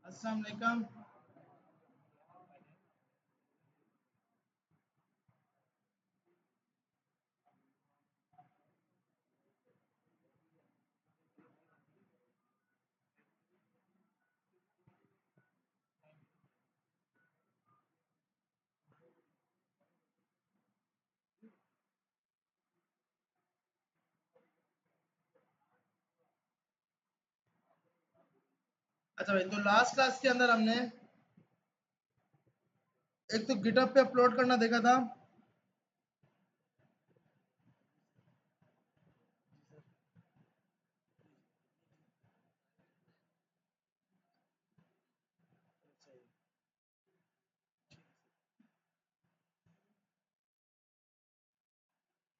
अस्सलाम वालेकुम। अच्छा भाई, तो लास्ट क्लास के अंदर हमने एक तो गिटहब पे अपलोड करना देखा था।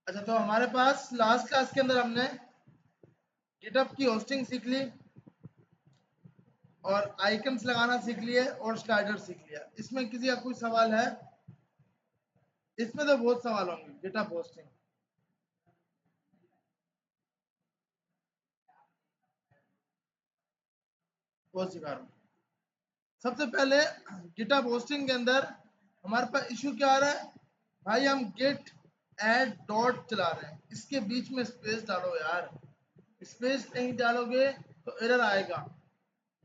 अच्छा, तो हमारे पास लास्ट क्लास के अंदर हमने गिटहब की होस्टिंग सीख ली और आइकन्स लगाना सीख लिए और स्लाइडर सीख लिया। इसमें किसी का कोई सवाल है? इसमें तो बहुत सवाल होंगे। गिटहब होस्टिंग वो सिखा रहा हूँ। सबसे पहले गिटहब होस्टिंग के अंदर हमारे पास इशू क्या आ रहा है भाई? हम गेट एड डॉट चला रहे हैं, इसके बीच में स्पेस डालो यार। स्पेस नहीं डालोगे तो एरर आएगा।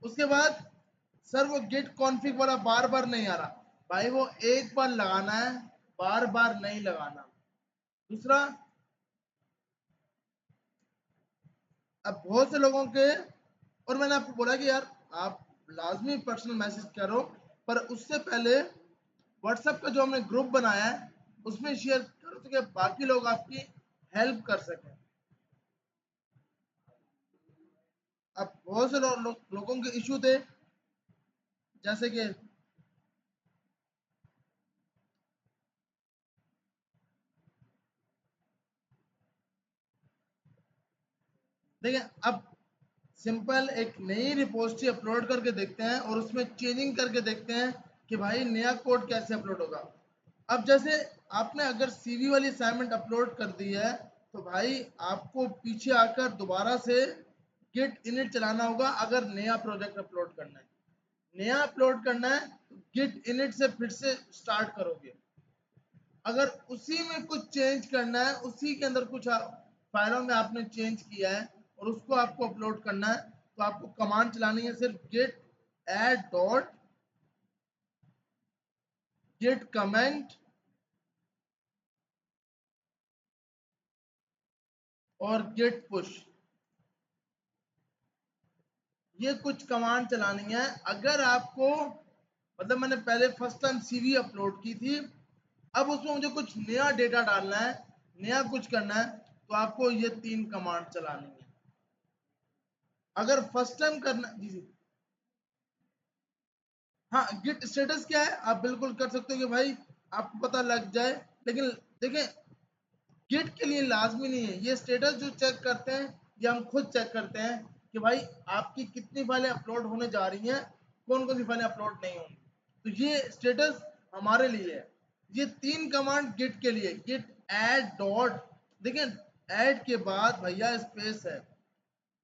उसके बाद सर वो गेट कॉन्फ़िग वाला बार बार नहीं आ रहा भाई, वो एक बार लगाना है, बार बार नहीं लगाना। दूसरा, अब बहुत से लोगों के, और मैंने आपको बोला कि यार आप लाजमी पर्सनल मैसेज करो, पर उससे पहले व्हाट्सएप का जो हमने ग्रुप बनाया है उसमें शेयर करो ताकि बाकी लोग आपकी हेल्प कर सकें। अब बहुत से लोगों के इशू थे, जैसे कि देखिए, अब सिंपल एक नई रिपोजिटरी अपलोड करके देखते हैं और उसमें चेंजिंग करके देखते हैं कि भाई नया कोड कैसे अपलोड होगा। अब जैसे आपने अगर सीवी वाली असाइनमेंट अपलोड कर दी है तो भाई आपको पीछे आकर दोबारा से गिट इनिट चलाना होगा। अगर नया प्रोजेक्ट अपलोड करना है, नया अपलोड करना है तो गिट इनिट से फिर से स्टार्ट करोगे। अगर उसी में कुछ चेंज करना है, उसी के अंदर कुछ फाइलों में आपने चेंज किया है और उसको आपको अपलोड करना है, तो आपको कमांड चलानी है सिर्फ git add dot git commit और गेट पुश। ये कुछ कमांड चलानी है। अगर आपको, मतलब मैंने पहले फर्स्ट टाइम सीवी अपलोड की थी, अब उसमें मुझे कुछ नया डेटा डालना है, नया कुछ करना है, तो आपको ये 3 कमांड चलानी है। अगर फर्स्ट टाइम करना, जी जी, हाँ, गिट स्टेटस क्या है आप बिल्कुल कर सकते हो कि भाई आपको पता लग जाए। लेकिन देखें, गिट के लिए लाजमी नहीं है। ये स्टेटस जो चेक करते हैं, ये हम खुद चेक करते हैं कि भाई आपकी कितनी फाइलें अपलोड होने जा रही हैं, कौन कौन सी फाइलें अपलोड नहीं होंगी। तो ये स्टेटस हमारे लिए है। ये 3 कमांड गिट के लिए, गिट ऐड डॉट, देखें ऐड के बाद भैया स्पेस है।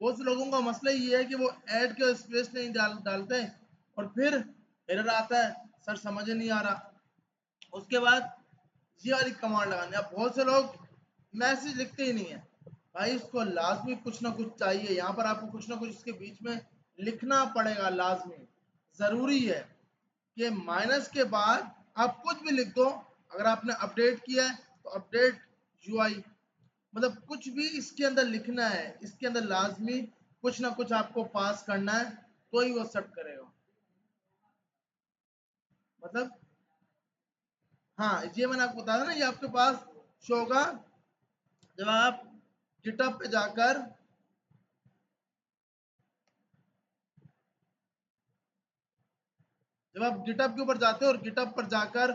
बहुत से लोगों का मसला ये है कि वो ऐड के स्पेस नहीं डालते और फिर एरर आता है, सर समझ नहीं आ रहा। उसके बाद ये वाली कमांड लगानी है। अब बहुत से लोग मैसेज लिखते ही नहीं है भाई, इसको लाजमी कुछ ना कुछ चाहिए। यहाँ पर आपको कुछ ना कुछ इसके बीच में लिखना पड़ेगा, लाजमी ज़रूरी है कि माइनस के बाद आप कुछ भी लिख दो। अगर आपने अपडेट किया है तो अपडेट यूआई, मतलब कुछ भी इसके अंदर लिखना है, इसके अंदर लाजमी कुछ ना कुछ आपको पास करना है, तो ही वो एक्सेप्ट करेगा। मतलब हाँ, ये मैंने आपको बताया ना, ये आपके पास शो होगा जब आप गिटहब पे जाकर, जब आप गिटहब के ऊपर जाते हो और गिटहब पर जाकर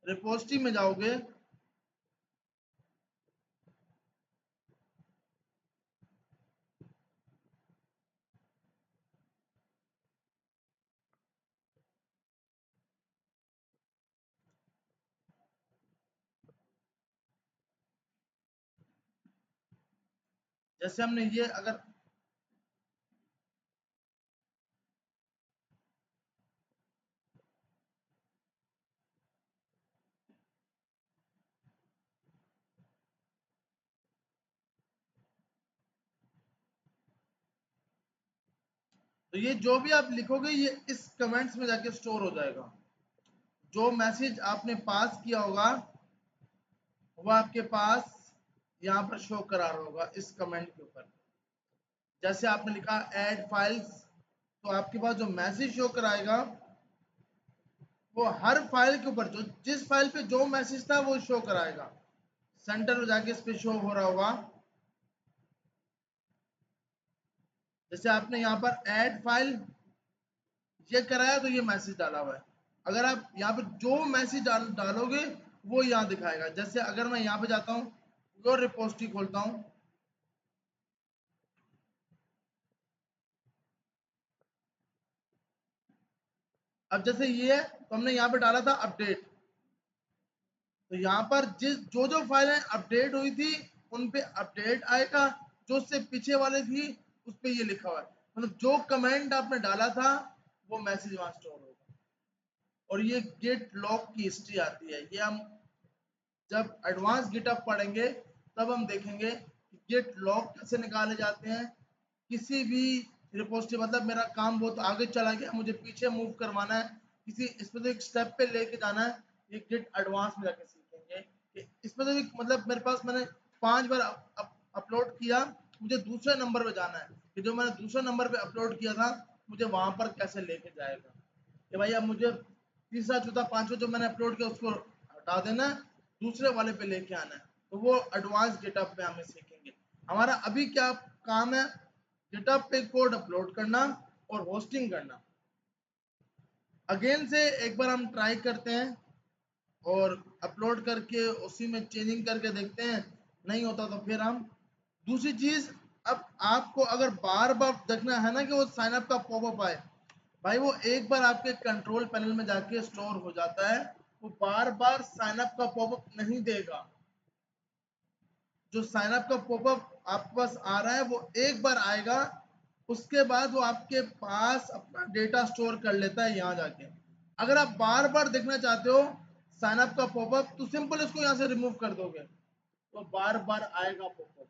रिपोजिटरी में जाओगे, जैसे हमने ये अगर तो ये जो भी आप लिखोगे ये इस कमेंट्स में जाके स्टोर हो जाएगा। जो मैसेज आपने पास किया होगा वो आपके पास यहाँ पर शो करा रहा होगा इस कमेंट के ऊपर। जैसे आपने लिखा ऐड फाइल्स, तो आपके पास जो मैसेज शो कराएगा वो हर फाइल के ऊपर जो जिस फाइल पे जो मैसेज था वो शो कराएगा। सेंटर में जाके इस पे शो हो रहा होगा। जैसे आपने यहाँ पर ऐड फाइल ये कराया तो ये मैसेज डाला हुआ है। अगर आप यहाँ पे जो मैसेज डालोगे वो यहाँ दिखाएगा। जैसे अगर मैं यहाँ पे जाता हूँ, योर रिपोजिटरी खोलता हूँ, अब जैसे ये है तो हमने यहाँ पे डाला था अपडेट, तो यहाँ पर जिस जो जो फाइलें अपडेट हुई थी उन पे अपडेट आएगा, जो उससे पीछे वाले थी उस पे ये लिखा हुआ है। मतलब जो कमेंट आपने डाला था वो मैसेज वहां स्टोर होगा। और ये गेट लॉग की हिस्ट्री आती है। ये हम जब एडवांस गिटअप पढ़ेंगे तब हम देखेंगे कि गेट लॉग कैसे निकाले जाते हैं। किसी भी रिपोजिटरी, मतलब मेरा काम बहुत आगे चला गया, मुझे पीछे मूव करवाना है, किसी स्पेसिफिक स्टेप पे लेके जाना है, ये गेट एडवांस में जाके सीखेंगे कि स्पेसिफिक, मतलब मेरे पास मैंने 5 बार अपलोड किया, मुझे दूसरे नंबर पे जाना है कि जो मैंने दूसरे नंबर पे अपलोड किया था मुझे वहां पर कैसे लेके जाएगा कि भाई अब मुझे तीसरा चौथा पांचवा जो मैंने अपलोड किया उसको हटा देना है, दूसरे वाले पे लेके आना है। तो वो एडवांस गिटअप पे हमें सीखेंगे। हमारा अभी क्या काम है, गिटअप पे कोड अपलोड करना और होस्टिंग करना। अगेन से एक बार हम ट्राई करते हैं और अपलोड करके उसी में चेंजिंग करके देखते हैं, नहीं होता तो फिर हम दूसरी चीज। अब आपको अगर बार बार देखना है ना कि वो साइन अप का पॉपअप आए, भाई वो एक बार आपके कंट्रोल पैनल में जाके स्टोर हो जाता है, वो बार बार साइन अप का पॉपअप नहीं देगा। जो साइन अप का पॉपअप आपके पास आ रहा है वो एक बार आएगा, उसके बाद वो आपके पास अपना डेटा स्टोर कर लेता है यहाँ जाके। अगर आप बार बार देखना चाहते हो साइन अप का पॉपअप तो सिंपल इसको यहाँ से रिमूव कर दोगे, तो बार बार आएगा पॉपअप।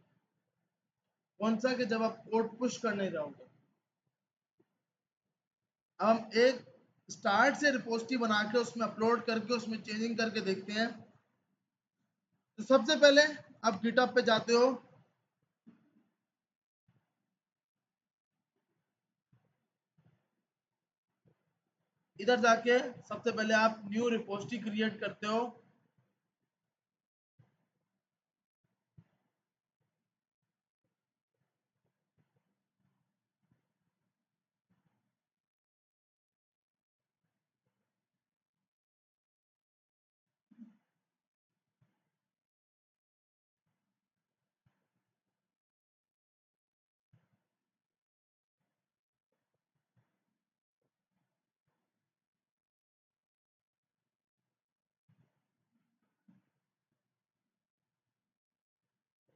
कौन सा कि जब आप कोड पुश करने जाओगे। अब हम एक स्टार्ट से रिपोजिटरी बना के उसमें अपलोड करके उसमें चेंजिंग करके देखते हैं। तो सबसे पहले आप गिटअप पे जाते हो, इधर जाके सबसे पहले आप न्यू रिपोजिटरी क्रिएट करते हो।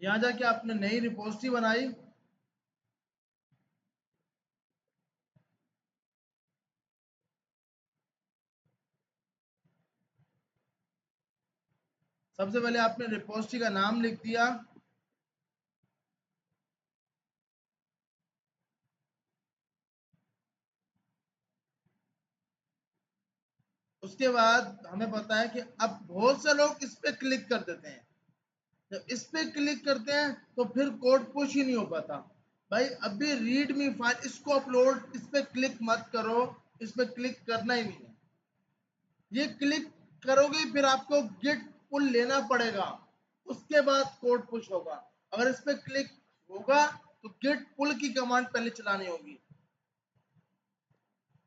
यहाँ जाके आपने नई रिपोजिटरी बनाई, सबसे पहले आपने रिपोजिटरी का नाम लिख दिया। उसके बाद हमें पता है कि अब बहुत से लोग इस पे क्लिक कर देते हैं। जब इस पे क्लिक करते हैं तो फिर कोड पुश ही नहीं हो पाता। भाई अभी रीड मी फाइल इसको अपलोड, इस पे क्लिक मत करो, इस पे क्लिक करना ही नहीं है। ये क्लिक करोगे फिर आपको गिट पुल लेना पड़ेगा, उसके बाद कोड पुश होगा। अगर इस पे क्लिक होगा तो गिट पुल की कमांड पहले चलानी होगी।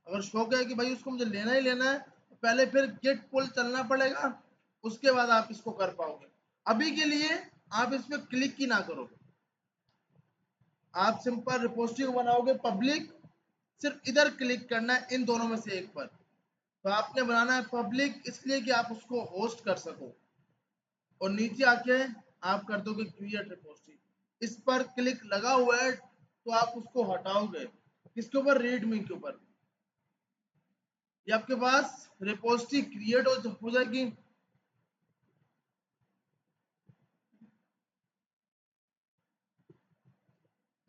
अगर शौक है कि भाई उसको मुझे लेना ही लेना है तो पहले फिर गिट पुल चलना पड़ेगा, उसके बाद आप इसको कर पाओगे। अभी के लिए आप इस पे क्लिक ही ना करो, आप सिंपल रिपोजिटरी को बनाओगे पब्लिक, सिर्फ इधर क्लिक करना है इन दोनों में से एक पर। तो आपने बनाना है पब्लिक इसलिए कि आप उसको होस्ट कर सको, और नीचे आके आप कर दोगे क्रिएट रिपोजिटरी। इस पर क्लिक लगा हुआ है तो आप उसको हटाओगे, किसके ऊपर, रीडमी के ऊपर। ये आपके पास रिपोजिटरी क्रिएट हो जाएगी।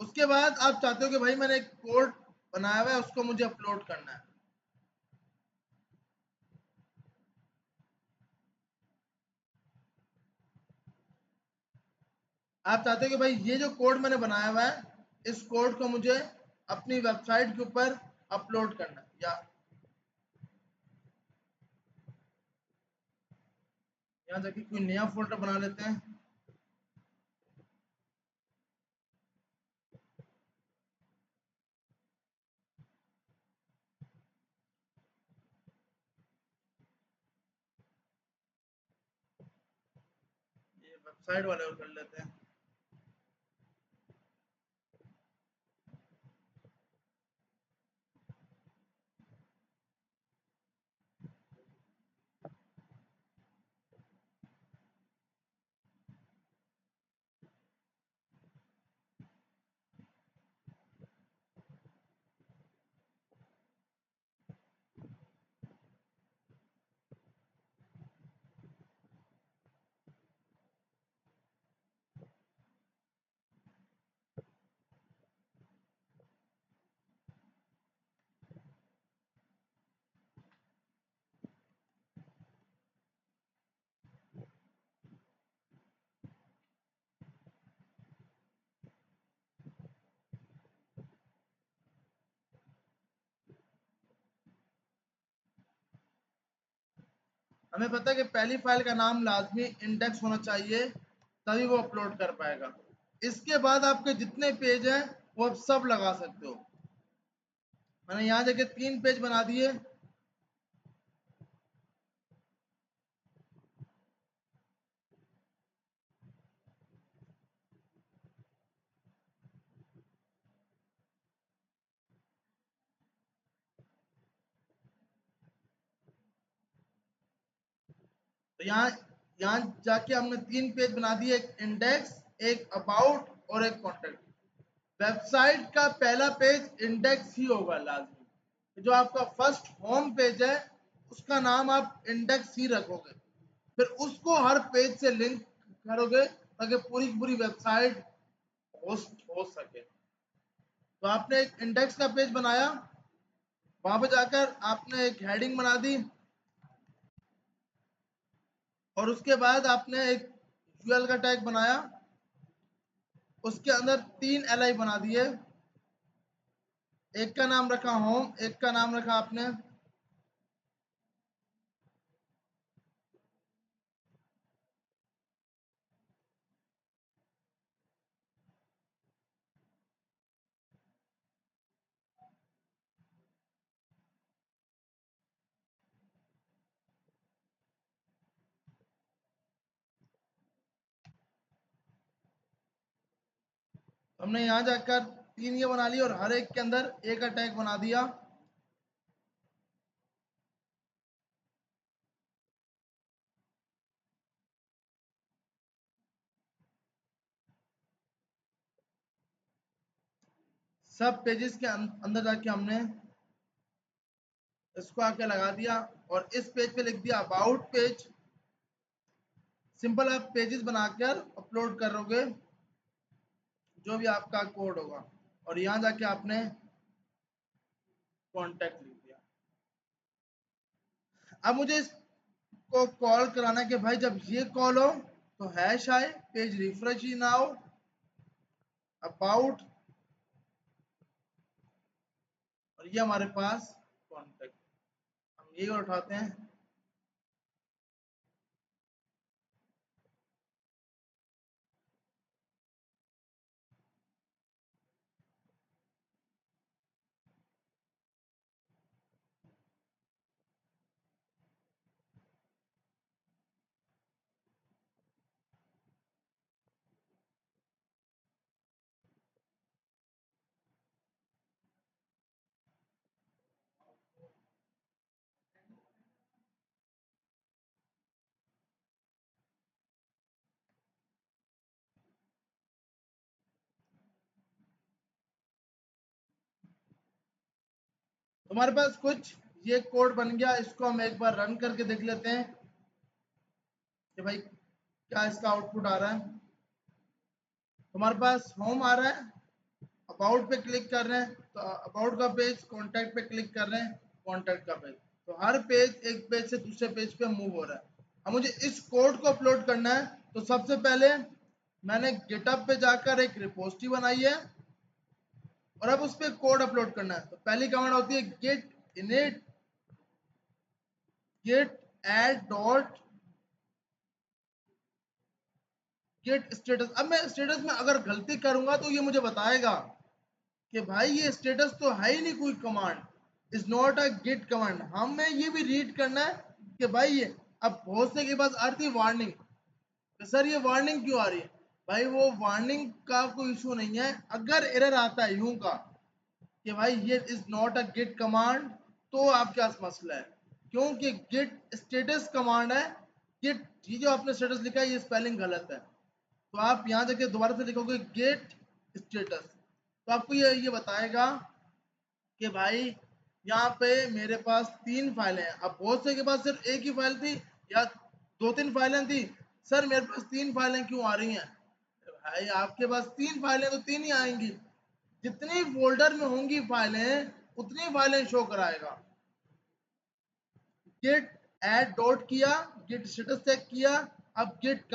उसके बाद आप चाहते हो कि भाई मैंने एक कोड बनाया हुआ है उसको मुझे अपलोड करना है। आप चाहते हो कि भाई ये जो कोड मैंने बनाया हुआ है इस कोड को मुझे अपनी वेबसाइट के ऊपर अपलोड करना है, या यहाँ जाके कोई नया फोल्डर बना लेते हैं। ये वेबसाइट वाले और कर लेते हैं। हमें पता है कि पहली फाइल का नाम लाजमी इंडेक्स होना चाहिए, तभी वो अपलोड कर पाएगा। इसके बाद आपके जितने पेज हैं वो आप सब लगा सकते हो। मैंने यहाँ जाके 3 पेज बना दिए। तो यहाँ जाके हमने 3 पेज बना दिए, एक इंडेक्स, एक अबाउट और एक कॉन्टेक्ट। वेबसाइट का पहला पेज इंडेक्स ही होगा लाजमी। जो आपका फर्स्ट होम पेज है उसका नाम आप इंडेक्स ही रखोगे, फिर उसको हर पेज से लिंक करोगे ताकि पूरी की पूरी वेबसाइट होस्ट हो सके। तो आपने एक इंडेक्स का पेज बनाया, वहां पर जाकर आपने एक हेडिंग बना दी और उसके बाद आपने एक यूआरएल का टैग बनाया, उसके अंदर 3 एलआई बना दिए। एक का नाम रखा होम, एक का नाम रखा आपने हमने यहाँ जाकर 3 ये बना ली और हर एक के अंदर एक टैग बना दिया। सब पेजेस के अंदर जाके हमने इसको आके लगा दिया और इस पेज पे लिख दिया अबाउट पेज। सिंपल आप पेजेस बनाकर अपलोड करोगे जो भी आपका कोड होगा, और यहाँ जाके आपने कॉन्टेक्ट लिख दिया। अब मुझे इसको कॉल कराना है कि भाई जब ये कॉल हो तो हैश आए, पेज रिफ्रेश ही ना हो, अबाउट, और ये हमारे पास कॉन्टेक्ट। हम ये उठाते हैं। तुम्हारे पास कुछ ये कोड बन गया, इसको हम एक बार रन करके देख लेते हैं कि भाई क्या इसका आउटपुट आ रहा है। तुम्हारे पास होम आ रहा है, अबाउट पे क्लिक कर रहे हैं तो अबाउट का पेज, कॉन्टैक्ट पे क्लिक कर रहे हैं कॉन्टैक्ट का पेज। तो हर पेज एक पेज से दूसरे पेज पे मूव हो रहा है। अब मुझे इस कोड को अपलोड करना है तो सबसे पहले मैंने गिटहब पे जाकर एक रिपोजिटरी बनाई है और अब उस पर कोड अपलोड करना है। तो पहली कमांड होती है git init git add dot git status. अब मैं स्टेटस में अगर गलती करूंगा तो ये मुझे बताएगा कि भाई ये स्टेटस तो है ही नहीं कोई command, is not a git command. हमें ये भी रीड करना है कि भाई ये, अब बहुत से के पास आती है वार्निंग, तो सर ये वार्निंग क्यों आ रही है? भाई वो वार्निंग का कोई इशू नहीं है। अगर एरर आता है यूं का कि भाई ये is not a git command, तो आपके पास मसला है, क्योंकि गेट स्टेटस कमांड है। गेट, ये जो आपने स्टेटस लिखा है ये स्पेलिंग गलत है, तो आप यहाँ जाके दोबारा से लिखोगे गेट स्टेटस, तो आपको ये बताएगा कि भाई यहाँ पे मेरे पास 3 फाइलें हैं। अब बहुत से के पास सिर्फ एक ही फाइल थी या 2-3 फाइलें थी, सर मेरे पास 3 फाइलें क्यों आ रही हैं? भाई आपके पास 3 फाइलें तो 3 ही आएंगी, जितनी फोल्डर में होंगी फाइलें उतनी फाइलें शो कराएगा। गेट ऐड डॉट किया, गेट स्टेटस चेक किया, अब गेट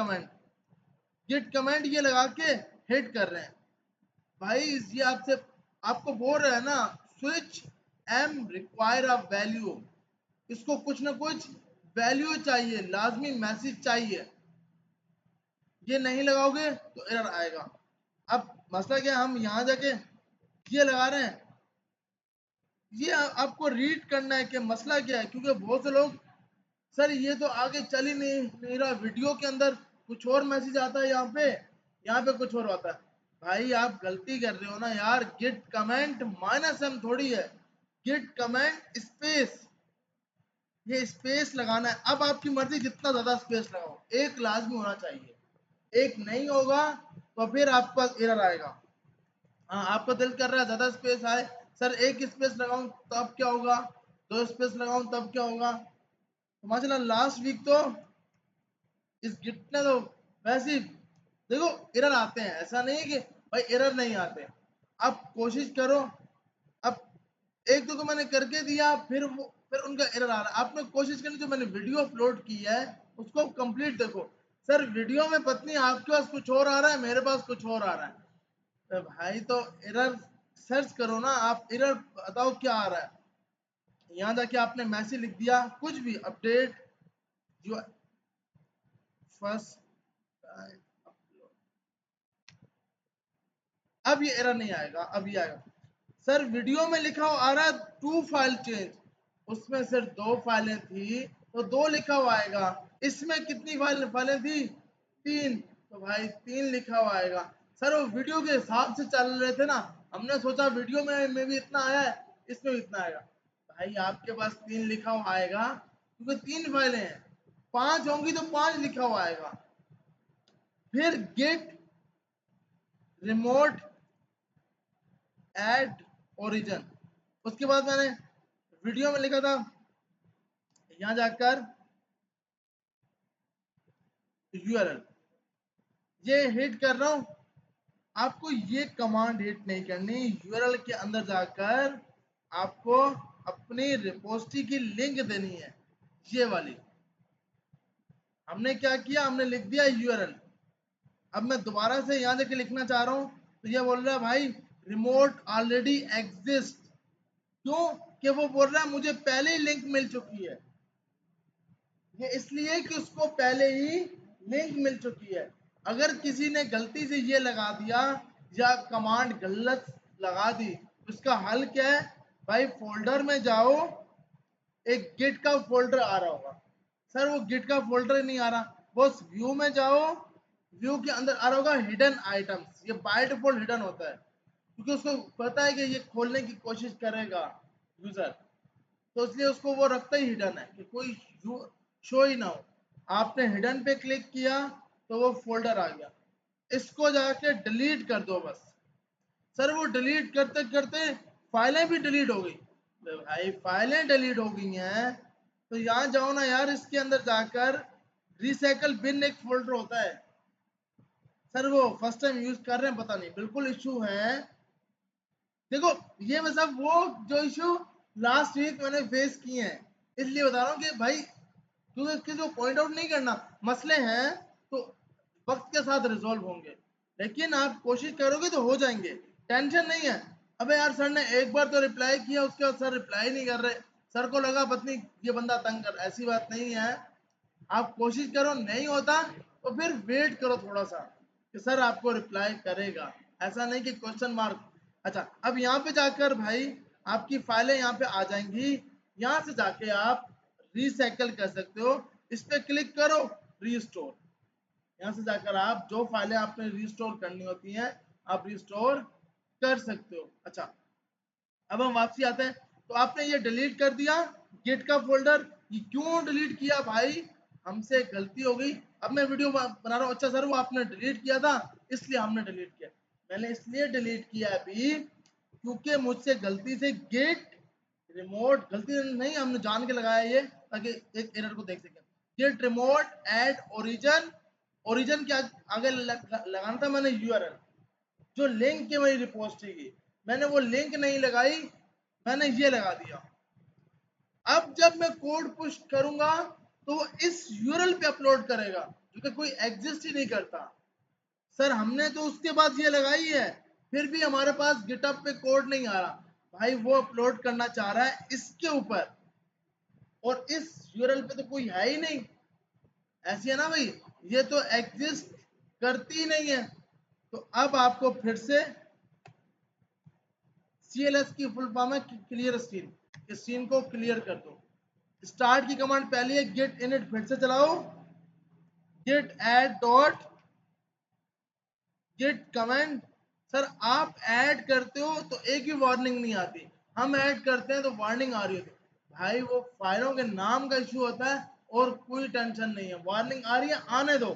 कमेंट ये लगा के हिट कर रहे हैं। भाई ये आपसे आपको बोल रहा है ना, switch M require a value, इसको कुछ ना कुछ वैल्यू चाहिए, लाजमी मैसेज चाहिए। ये नहीं लगाओगे तो एरर आएगा। अब मसला क्या है, हम यहाँ जाके ये लगा रहे हैं, ये आपको रीड करना है कि मसला क्या है, क्योंकि बहुत से लोग, सर ये तो आगे चल ही नहीं रहा, वीडियो के अंदर कुछ और मैसेज आता है, यहाँ पे कुछ और आता है। भाई आप गलती कर रहे हो ना यार, गिट कमेंट माइनस एम थोड़ी है, गिट कमेंट स्पेस, ये स्पेस लगाना है। अब आपकी मर्जी जितना ज्यादा स्पेस लगाओ, एक लाजमी होना चाहिए, एक नहीं होगा तो फिर आपके पास एरर आएगा। हाँ, आपका दिल कर रहा है ज्यादा स्पेस आए, सर एक स्पेस लगाऊं तब क्या होगा, 2 स्पेस लगाऊं तब क्या होगा? तो माशाल्लाह लास्ट वीक तो इस गिट ने तो वैसे ही, देखो एरर आते हैं, ऐसा नहीं है कि भाई एरर नहीं आते। आप कोशिश करो। अब एक दो तो मैंने करके दिया, फिर उनका एरर आ रहा है। आपने कोशिश करनी, जो मैंने वीडियो अपलोड की है उसको कंप्लीट देखो। सर वीडियो में पत्नी आपके पास कुछ और आ रहा है, मेरे पास कुछ और आ रहा है। तो भाई तो एरर सर्च करो ना, आप एरर बताओ क्या आ रहा है। यहाँ जाके आपने मैसेज लिख दिया कुछ भी, अपडेट जो फर्स्ट टाइम, अब ये एरर नहीं आएगा, अब ये आएगा। सर वीडियो में लिखा हुआ आ रहा है 2 फाइल चेंज, उसमें सिर्फ 2 फाइलें थी तो 2 लिखा हुआ आएगा। इसमें कितनी फाइलें थी? 3, तो भाई 3 लिखा हुआ आएगा। सर वो वीडियो के हिसाब से चल रहे थे ना, हमने सोचा वीडियो में भी इतना आया है, इसमें भी इतना आएगा। भाई आपके पास 3 लिखा हुआ आएगा क्योंकि 3 फाइलें हैं, 5 होंगी तो 5 लिखा हुआ आएगा। फिर गेट रिमोट एड ओरिजिन, उसके बाद मैंने वीडियो में लिखा था, यहाँ जाकर यूआरएल ये हिट कर रहा हूँ। आपको ये कमांड हिट नहीं करनी, यूआरएल के अंदर जाकर आपको अपनी रिपोजिटरी की लिंक देनी है, ये वाली। हमने क्या किया, हमने लिख दिया यूआरएल। अब मैं दोबारा से यहाँ जाके लिखना चाह रहा हूँ तो ये बोल रहा है भाई रिमोट ऑलरेडी एग्जिस्ट, क्यों कि वो बोल रहा है मुझे पहले ही लिंक मिल चुकी है। ये इसलिए कि उसको पहले ही लिंक मिल चुकी है। अगर किसी ने गलती से ये लगा दिया या कमांड गलत लगा दी, उसका हल क्या है? भाई फोल्डर में जाओ, एक गिट का फोल्डर आ रहा होगा। सर वो गिट का फोल्डर नहीं आ रहा, बस व्यू में जाओ, व्यू के अंदर आ रहा होगा हिडन आइटम्स, ये बाय डिफॉल्ट हिडन होता है क्योंकि उसको पता है कि ये खोलने की कोशिश करेगा यूजर, तो इसलिए उसको वो रखता ही हिडन है कि कोई शो ही ना हो। आपने हिडन पे क्लिक किया तो वो फोल्डर आ गया, इसको जाके डिलीट कर दो बस। सर वो डिलीट करते करते फाइलें भी डिलीट हो गई। तो भाई फाइलें डिलीट हो गई हैं तो यहाँ जाओ ना यार, इसके अंदर जाकर रिसाइकल बिन एक फोल्डर होता है। सर वो फर्स्ट टाइम यूज कर रहे हैं, पता नहीं, बिल्कुल इशू है। देखो ये मतलब वो जो इशू लास्ट वीक मैंने फेस किए हैं, इसलिए बता रहा हूँ कि भाई तू इसके जो पॉइंट आउट नहीं करना, मसले हैं तो वक्त के साथ रिजॉल्व होंगे, लेकिन आप कोशिश करोगे तो हो जाएंगे, टेंशन नहीं है। अबे यार सर ने एक बार तो रिप्लाई किया, उसके बाद सर रिप्लाई नहीं कर रहे, सर को लगा पत्नी ये बंदा तंग कर, ऐसी बात नहीं है। आप कोशिश करो, नहीं होता तो फिर वेट करो थोड़ा सा कि सर आपको रिप्लाई करेगा, ऐसा नहीं कि क्वेश्चन मार्क। अच्छा अब यहाँ पे जाकर भाई आपकी फाइलें यहाँ पे आ जाएंगी, यहाँ से जाके आप रिसाइकल कर सकते हो, इस पे क्लिक करो, रीस्टोर, यहाँ से जाकर आप जो फाइलें आपने रिस्टोर करनी होती हैं आप रिस्टोर कर सकते हो। अच्छा अब हम वापसी आते हैं, तो आपने ये डिलीट कर दिया गिट का फोल्डर, ये क्यों डिलीट किया भाई, हमसे गलती हो गई। अब मैं वीडियो बना रहा हूँ, अच्छा सर वो आपने डिलीट किया था इसलिए हमने डिलीट किया, मैंने इसलिए डिलीट किया अभी क्योंकि मुझसे गलती से गिट रिमोट, गलती नहीं हमने जान के लगाया ये ताकि एक एरर को देख सकें, git remote add origin, origin के आगे लगाना था मैंने यूआरएल, जो लिंक की मेरी रिपोजिटरी की, मैंने वो लिंक नहीं लगाई, मैंने ये लगा दिया। अब जब मैं कोड पुश करूंगा तो वो इस यूआरएल पे अपलोड करेगा जो कि कोई एग्जिस्ट ही नहीं करता। सर हमने तो उसके बाद ये लगाई है, फिर भी हमारे पास गिटहब पे कोड नहीं आ रहा, भाई वो अपलोड करना चाह रहा है इसके ऊपर और इस यूआरएल पे तो कोई है ही नहीं, ऐसी है ना भाई, ये तो एग्जिस्ट करती ही नहीं है। तो अब आपको फिर से CLS की फुल फॉर्म है क्लियर स्क्रीन, स्क्रीन को क्लियर कर दो। स्टार्ट की कमांड पहली है गेट इनिट, फिर से चलाओ git add dot git commit. Sir आप ऐड करते हो तो एक भी वार्निंग नहीं आती, हम ऐड करते हैं तो वार्निंग आ रही होती, भाई वो फाइलों के नाम का इशू होता है और कोई टेंशन नहीं है, वार्निंग आ रही है आने दो,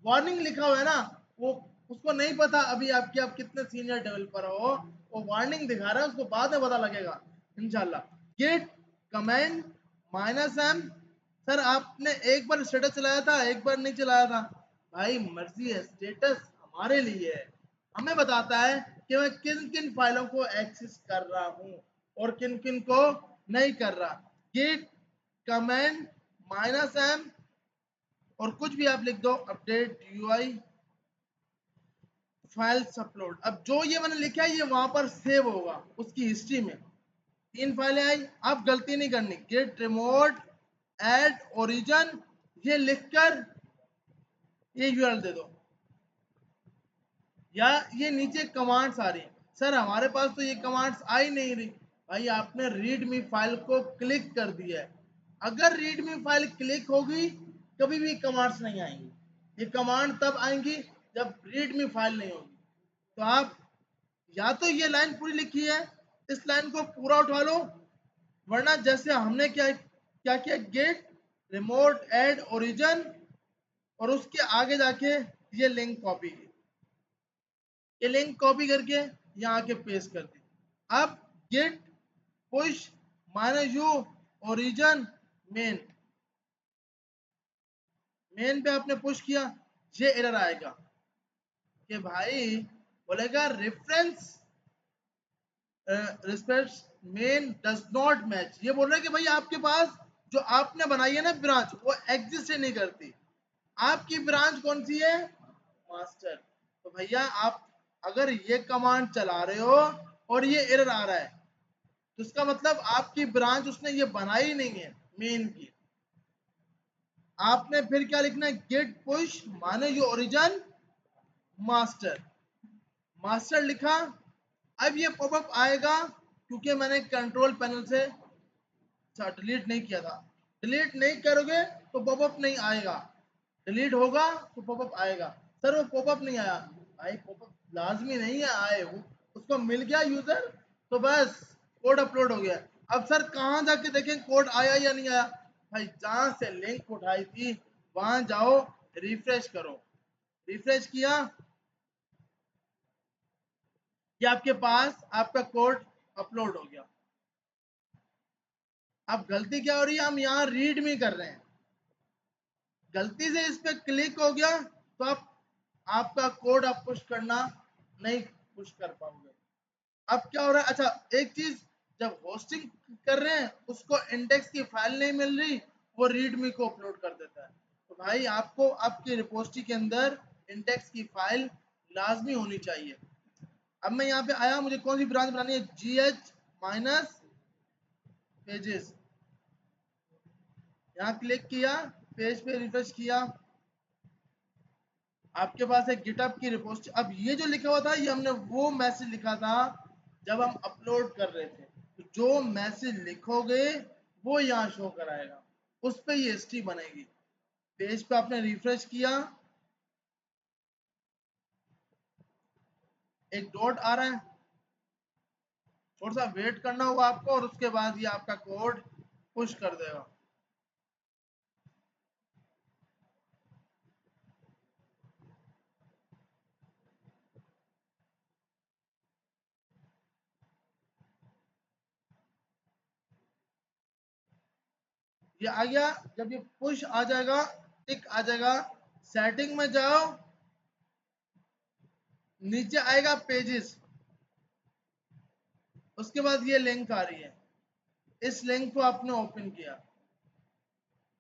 वार्निंग लिखा हुआ है ना, वो उसको नहीं पता अभी आपके आप कितने सीनियर डेवलपर हो, वो वार्निंग दिखा रहा है, उसको बाद में पता लगेगा इंशाल्लाह। गेट कमेंट -m, सर आपने एक बार स्टेटस चलाया था एक बार नहीं चलाया था, भाई मर्जी है, स्टेटस हमारे लिए है, हमें बताता है कि मैं किन किन फाइलों को एक्सेस कर रहा हूं और किन किन को नहीं कर रहा। गिट कमेंट -m और कुछ भी आप लिख दो, अपडेट यूआई फाइल्स अपलोड। अब जो ये मैंने लिखा है ये वहां पर सेव होगा उसकी हिस्ट्री में, 3 फाइलें आई, अब गलती नहीं करनी, गेट रिमोट ऐड ओरिजिन ये लिखकर ये यूआरएल दे दो, या ये नीचे कमांड्स आ रही हैं, सर हमारे पास तो ये कमांड्स आ ही नहीं रही, भाई आपने रीड मी फाइल को क्लिक कर दिया है, अगर रीड मी फाइल क्लिक होगी कभी भी कमांड्स नहीं आएंगी, ये कमांड तब आएंगी जब रीड मी फाइल नहीं होगी। तो आप या तो ये लाइन पूरी लिखी है इस लाइन को पूरा उठा लो, वरना जैसे हमने क्या क्या किया, गेट रिमोट ऐड ओरिजिन और उसके आगे जाके ये लिंक कॉपी की, ये लिंक कॉपी करके यहाँ आके पेस्ट कर दी। अब git push -u origin main, main पे आपने पुश किया, ये एरर आएगा कि भाई बोलेगा reference respect main does not match, ये बोल रहा है कि भाई आपके पास जो आपने बनाई है ना ब्रांच वो एग्जिस्ट ही नहीं करती, आपकी ब्रांच कौन सी है, मास्टर। तो भैया आप अगर ये कमांड चला रहे हो और ये एरर आ रहा है तो इसका मतलब आपकी ब्रांच उसने ये बनाई नहीं है मेन की। आपने फिर क्या लिखना है, गेट पुश माने ये ओरिजिन मास्टर, मास्टर लिखा। अब ये पॉपअप आएगा क्योंकि मैंने कंट्रोल पैनल से डिलीट नहीं किया था, डिलीट नहीं करोगे तो पॉपअप नहीं आएगा, डिलीट होगा तो पॉपअप आएगा। सर वो पॉपअप नहीं आया, भाई पॉपअप लाजमी नहीं है आए, वो उसको मिल गया यूजर तो बस कोड अपलोड हो गया। अब सर कहाँ जाके देखें कोड आया या नहीं आया, भाई जहां से लिंक उठाई थी वहां जाओ, रिफ्रेश करो, रिफ्रेश किया, ये आपके पास आपका कोड अपलोड हो गया। अब गलती क्या हो रही है, हम यहाँ रीड में कर रहे हैं, गलती से इस पे क्लिक हो गया तो आप आपका कोड आप पुश करना नहीं पुश कर पाओगे। अब क्या हो रहा है, अच्छा एक चीज, जब होस्टिंग कर रहे हैं उसको इंडेक्स की फाइल नहीं मिल रही, वो रीडमी को अपलोड कर देता है। तो भाई आपको आपकी रिपोजिटरी के अंदर इंडेक्स की फाइल लाजमी होनी चाहिए। अब मैं यहाँ पे आया, मुझे कौन सी ब्रांच बनानी है, GH माइनस पेजेस, यहाँ क्लिक किया, पेज पे रिफ्रेश किया, आपके पास है गिटहब की रिपोजिटरी। अब ये जो लिखा हुआ था ये हमने वो मैसेज लिखा था जब हम अपलोड कर रहे थे, तो जो मैसेज लिखोगे वो यहाँ शो कराएगा, उस पे ये हिस्ट्री बनेगी। पेज पे आपने रिफ्रेश किया, एक डॉट आ रहा है, थोड़ा सा वेट करना होगा आपको और उसके बाद ये आपका कोड पुश कर देगा। ये आ गया, जब ये पुश आ जाएगा, टिक आ जाएगा, सेटिंग में जाओ, नीचे आएगा पेजेस, उसके बाद ये लिंक आ रही है, इस लिंक को आपने ओपन किया,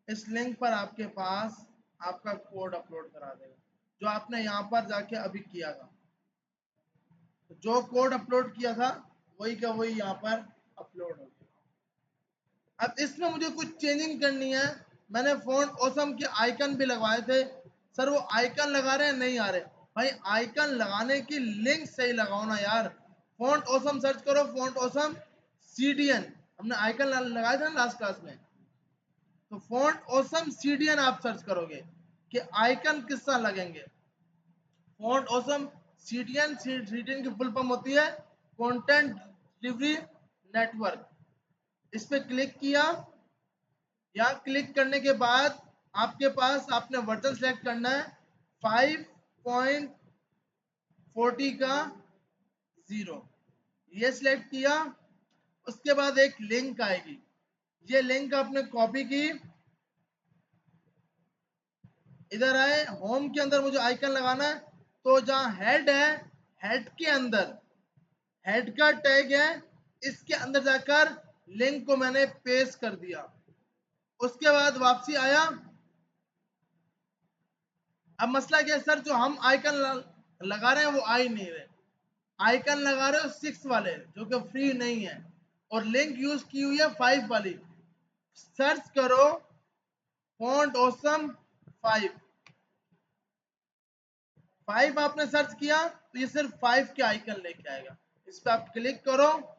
इस लिंक पर आपके पास आपका कोड अपलोड करा देगा जो आपने यहाँ पर जाके अभी किया था। तो जो कोड अपलोड किया था वही का वही यहाँ पर अपलोड हो गया। अब इसमें मुझे कुछ चेंजिंग करनी है। मैंने फॉन्ट ऑसम के आइकन भी लगवाए थे, सर वो आइकन लगा रहे हैं नहीं आ रहे। भाई आइकन लगाने की लिंक सही लगाओ ना यार। फॉन्ट ऑसम सर्च करो, फॉन्ट ऑसम CDN, हमने आइकन लगाए थे ना लास्ट क्लास में, तो फॉन्ट ऑसम CDN आप सर्च करोगे कि आइकन किस तरह लगेंगे। फॉन्ट ऑसम CDN, CDN की फुल फॉर्म होती है कंटेंट डिलीवरी नेटवर्क। इस पे क्लिक किया, यहाँ क्लिक करने के बाद आपके पास आपने वर्जन सेलेक्ट करना है 5.40 का 0, ये सिलेक्ट किया। उसके बाद एक लिंक आएगी, ये लिंक आपने कॉपी की, इधर आए, होम के अंदर मुझे आइकन लगाना है, तो जहां हेड है, हेड के अंदर हेड का टैग है, इसके अंदर जाकर लिंक को मैंने पेस्ट कर दिया। उसके बाद वापसी आया। अब मसला क्या है सर, जो हम आइकन लगा रहे हैं वो आ ही नहीं रहे। आइकन लगा रहे हो 6 वाले जो कि फ्री नहीं है, और लिंक यूज की हुई है 5 वाली। सर्च करो फॉन्ट ऑसम 5, 5 आपने सर्च किया तो ये सिर्फ 5 के आइकन लेके आएगा। इस पर आप क्लिक करो,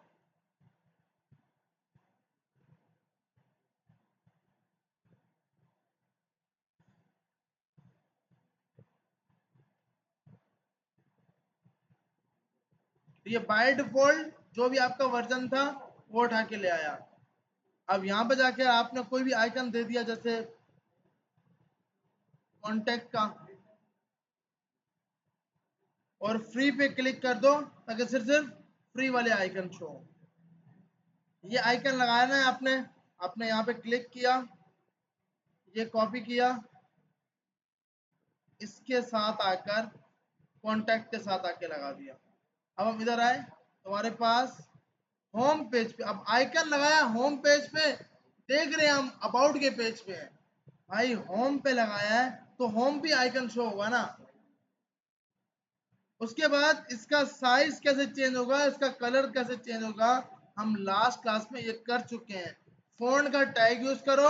तो ये बाय डिफॉल्ट जो भी आपका वर्जन था वो उठा के ले आया। अब यहाँ पे जाके आपने कोई भी आइकन दे दिया, जैसे कॉन्टेक्ट का, और फ्री पे क्लिक कर दो ताकि सिर्फ फ्री वाले आइकन शो हो। ये आइकन लगाना है आपने, आपने यहाँ पे क्लिक किया, ये कॉपी किया, इसके साथ आकर कॉन्टैक्ट के साथ आके लगा दिया। अब हम इधर आए, तुम्हारे पास होम पेज पे अब आइकन लगाया, होम पेज पे देख रहे हैं हम अबाउट के पेज पे हैं। भाई होम पे लगाया है तो होम पे आइकन शो होगा ना। उसके बाद इसका साइज कैसे चेंज होगा, इसका कलर कैसे चेंज होगा, हम लास्ट क्लास में ये कर चुके हैं। फॉन्ट का टैग यूज करो,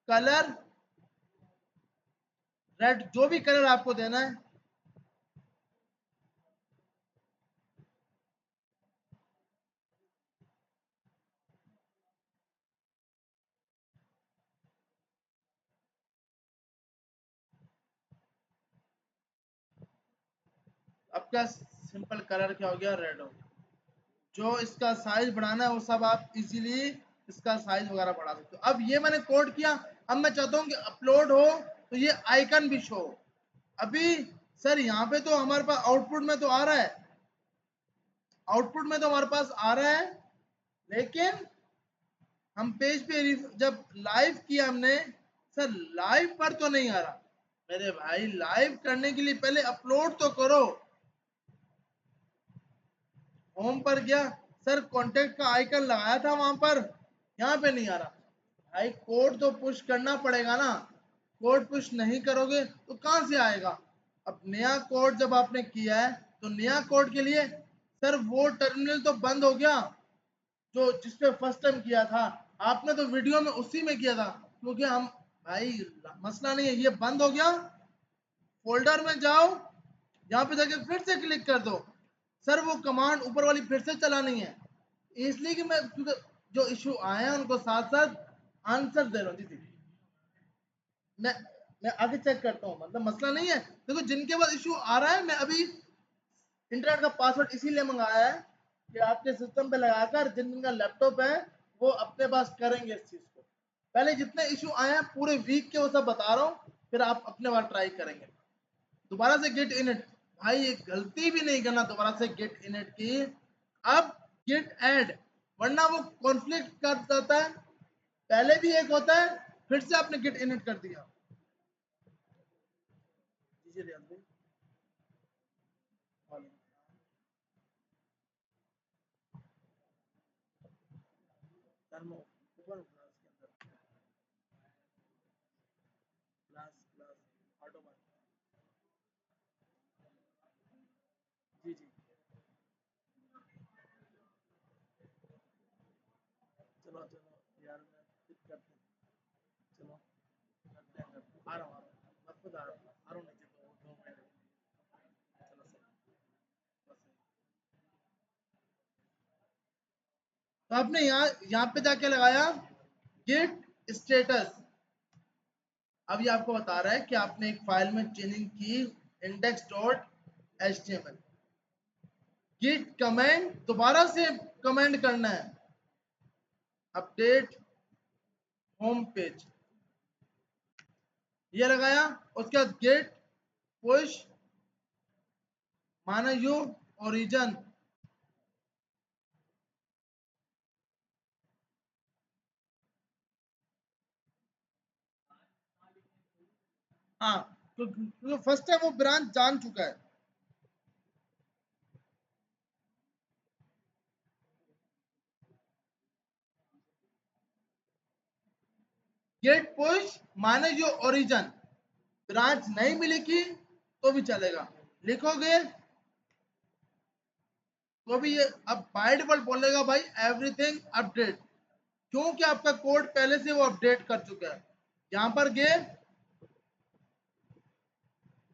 कलर रेड, जो भी कलर आपको देना है। आपका सिंपल कलर क्या हो गया, रेड हो गया। जो इसका साइज बढ़ाना है वो सब आप इजीली इसका साइज वगैरह बढ़ा सकते हो। अब ये मैंने कोड किया, अब मैं चाहता हूँ कि अपलोड हो तो ये आइकन भी शो। अभी सर यहाँ पे तो हमारे पास आउटपुट में तो आ रहा है, आउटपुट में तो हमारे पास आ रहा है, लेकिन हम पेज पे जब लाइव किया हमने, सर लाइव पर तो नहीं आ रहा। मेरे भाई लाइव करने के लिए पहले अपलोड तो करो। होम पर गया, सर कॉन्टेक्ट का आइकन लगाया था वहां पर, यहाँ पे नहीं आ रहा। भाई कोड तो पुश करना पड़ेगा ना, कोड पुश नहीं करोगे तो कहां से आएगा। अब नया कोड जब आपने किया है तो नया कोड के लिए सर वो टर्मिनल तो बंद हो गया जो जिसपे फर्स्ट टाइम किया था। आपने तो वीडियो में उसी में किया था, क्योंकि हम भाई मसला नहीं है, ये बंद हो गया। फोल्डर में जाओ, यहाँ पे जाके फिर से क्लिक कर दो। सर वो कमांड ऊपर वाली फिर से चलानी है, इसलिए कि मैं क्योंकि जो इशू आए हैं उनको साथ साथ आंसर दे रहा हूँ। जी मैं मैं आगे चेक करता हूँ, मतलब मसला नहीं है। देखो जिनके पास इशू आ रहा है, मैं अभी इंटरनेट का पासवर्ड इसीलिए मंगाया है कि आपके सिस्टम पे लगाकर जिनका लैपटॉप है वो अपने पास करेंगे इस चीज को। पहले जितने इशू आए हैं पूरे वीक के वो सब बता रहा हूँ, फिर आप अपने बार ट्राई करेंगे। दोबारा से गेट इनिट, भाई एक गलती भी नहीं करना दोबारा से गेट इनिट की। अब गेट ऐड, वरना वो कॉन्फ्लिक्ट कर जाता है। पहले भी एक होता है, फिर से आपने गेट इनिट कर दिया। जी रियाज भाई, ऊपर क्लास क्लास ऑटोमेटिक। जी जी, चलो चलो यार, मैं फिर करते हैं। चलो करते हैं, आ रहा हूँ मैं खुद आ रहा हूँ नीचे, तो 2 मिनट। चलो सही, बस सही। तो आपने यहाँ पे जाके लगाया गेट स्टेटस। अब ये आपको बता रहा है कि आपने एक फाइल में चेंजिंग की index dot H T M L. Git commit दोबारा से कमेंट करना है, अपडेट होम पेज, ये लगाया। उसके बाद गेट पुश माना यू ओरिजिन, हाँ क्योंकि फर्स्ट टाइम वो ब्रांच जान चुका है। गेट पुश माने जो ओरिजिन, ब्रांच नहीं मिलेगी तो भी चलेगा, लिखोगे तो भी ये अब बाय डिफॉल्ट बोलेगा भाई एवरीथिंग अपडेट, क्योंकि आपका कोड पहले से वो अपडेट कर चुका है। यहां पर गए,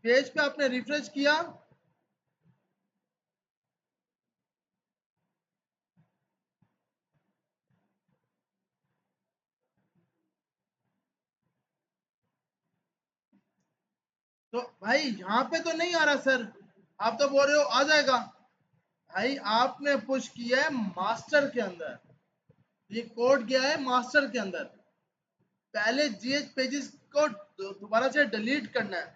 पेज पे आपने रिफ्रेश किया, तो भाई यहाँ पे तो नहीं आ रहा सर, आप तो बोल रहे हो आ जाएगा। भाई आपने पुश किया है मास्टर के अंदर, ये कोड गया है मास्टर के अंदर। पहले जीएच पेजेस को दोबारा से डिलीट करना है,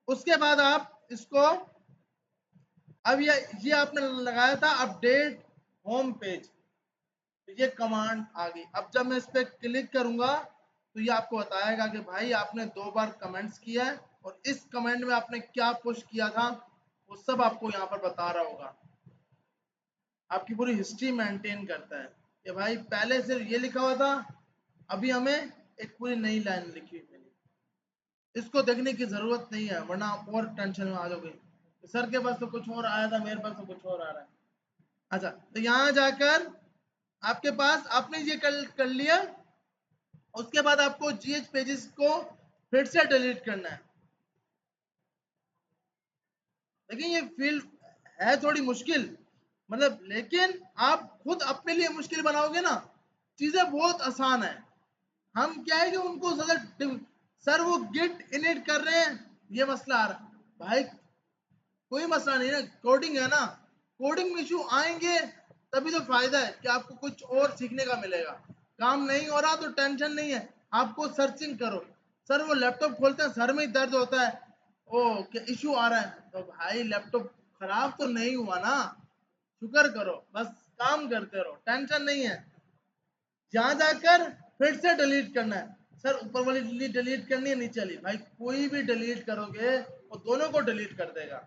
उसके बाद आप इसको, अब ये आपने लगाया था अपडेट होम पेज, तो ये कमांड आ गई। अब जब मैं इस पर क्लिक करूंगा तो ये आपको बताएगा कि भाई आपने 2 बार कमेंट्स किया है और इस कमेंट में आपने क्या पुश किया था, वो सब आपको यहाँ पर बता रहा होगा। आपकी पूरी हिस्ट्री मेंटेन करता है कि भाई पहले से ये लिखा हुआ था, अभी हमें एक पूरी नई लाइन लिखी हुई मिली। इसको देखने की जरूरत नहीं है, वरना आप और टेंशन में आ जाओगे, सर के पास तो कुछ और आया था, मेरे पास तो कुछ और आ रहा है। अच्छा, तो यहाँ जाकर आपके पास आपने ये कर लिया, उसके बाद आपको जीएच पेजेस को फिर से डिलीट करना है। लेकिन ये फील्ड है थोड़ी मुश्किल, मतलब, लेकिन आप खुद अपने लिए मुश्किल बनाओगे ना, चीजें बहुत आसान है। हम क्या है कि उनको ज्यादा, सर वो गिट इनिट कर रहे हैं, ये मसला आ रहा भाई, कोई मसला नहीं है, कोडिंग है ना, कोडिंग में इशू आएंगे तभी तो फायदा है कि आपको कुछ और सीखने का मिलेगा। काम नहीं हो रहा तो टेंशन नहीं है, आपको सर्चिंग करो। सर वो लैपटॉप खोलते हैं सर में ही दर्द होता है, ओ क्या इशू आ रहा है, तो भाई लैपटॉप खराब तो नहीं हुआ ना, शुक्र करो, बस काम करते रहो, टेंशन नहीं है। जहां जाकर फिर से डिलीट करना है, सर ऊपर वाली डिलीट करनी है नीचे वाली, भाई कोई भी डिलीट करोगे वो दोनों को डिलीट कर देगा।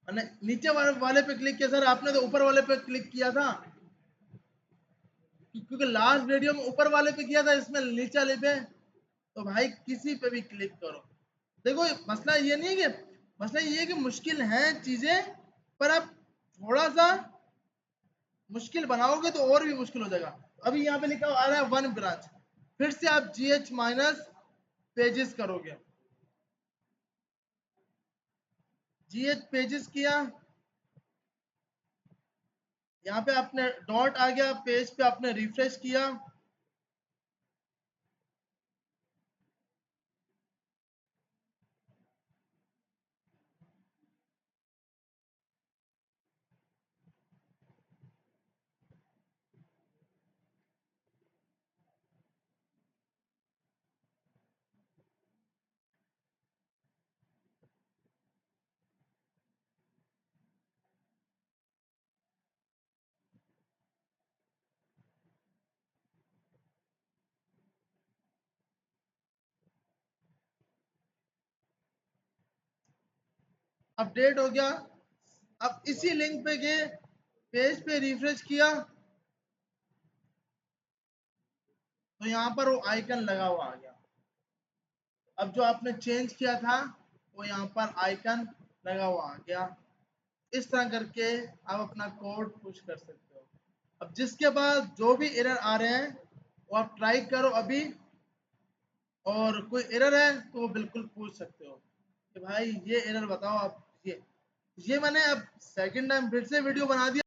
मैंने नीचे वाले पे क्लिक किया सर, आपने तो ऊपर वाले पे क्लिक किया था, क्योंकि लास्ट वीडियो में ऊपर वाले पे किया था, इसमें नीचे वाले पे। तो भाई किसी पे भी क्लिक करो। देखो मसला ये नहीं है कि, मसला ये है कि मुश्किल है चीजें, पर आप थोड़ा सा मुश्किल बनाओगे तो और भी मुश्किल हो जाएगा। अभी यहाँ पे लिखा आ रहा है 1 ब्रांच, फिर से आप GH माइनस पेजेस करोगे, GH पेजेस किया, यहाँ पे आपने डॉट आ गया, पेज पे आपने रिफ्रेश किया, अपडेट हो गया। अब इसी लिंक पे गए, पेज पे रिफ्रेश किया, तो यहाँ पर वो आइकन लगा हुआ आ गया। अब जो आपने चेंज किया था वो यहाँ पर आइकन लगा हुआ आ गया। इस तरह करके आप अपना कोड पुश कर सकते हो। अब जिसके बाद जो भी एरर आ रहे हैं वो आप ट्राई करो अभी, और कोई एरर है तो वो बिल्कुल पूछ सकते हो कि भाई ये एरर बताओ आप। ये मैंने अब सेकंड टाइम फिर से वीडियो बना दिया।